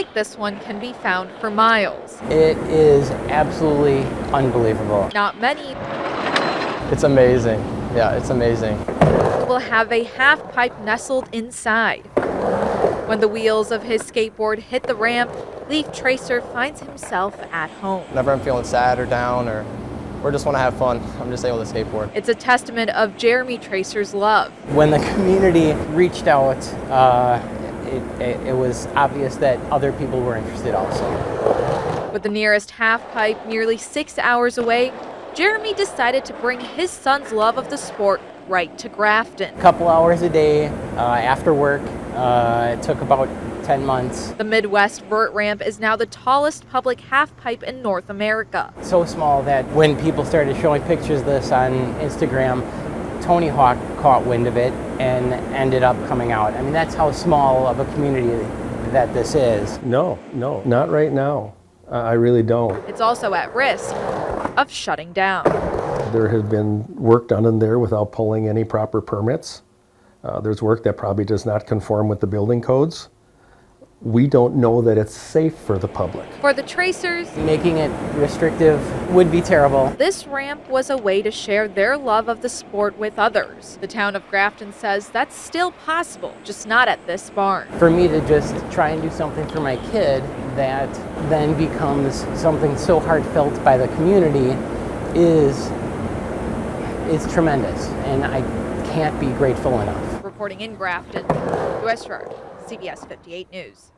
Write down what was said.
like this one can be found for miles. It is absolutely unbelievable. Not many It's amazing. Yeah, it's amazing. will have a half pipe nestled inside. When the wheels of his skateboard hit the ramp, Leaf Tracer finds himself at home. Whenever I'm feeling sad or down or just want to have fun, I'm just able to skateboard. It's a testament of Jeremy Tracer's love. When the community reached out, it was obvious that other people were interested also. With the nearest half pipe nearly 6 hours away, Jeremy decided to bring his son's love of the sport right to Grafton. A couple hours a day after work. It took about 10 months. The Midwest Vert ramp is now the tallest public half pipe in North America. So small that when people started showing pictures of this on Instagram, Tony Hawk caught wind of it and ended up coming out. I mean, that's how small of a community that this is. No, not right now. I really don't. It's also at risk of shutting down. There has been work done in there without pulling any proper permits. There's work that probably does not conform with the building codes. We don't know that it's safe for the public. For the Tracers, Making it restrictive would be terrible. this ramp was a way to share their love of the sport with others. The town of Grafton says that's still possible, just not at this barn. For me to just try and do something for my kid that then becomes something so heartfelt by the community is tremendous, and I can't be grateful enough. Reporting in Grafton, Weis, CBS 58 News.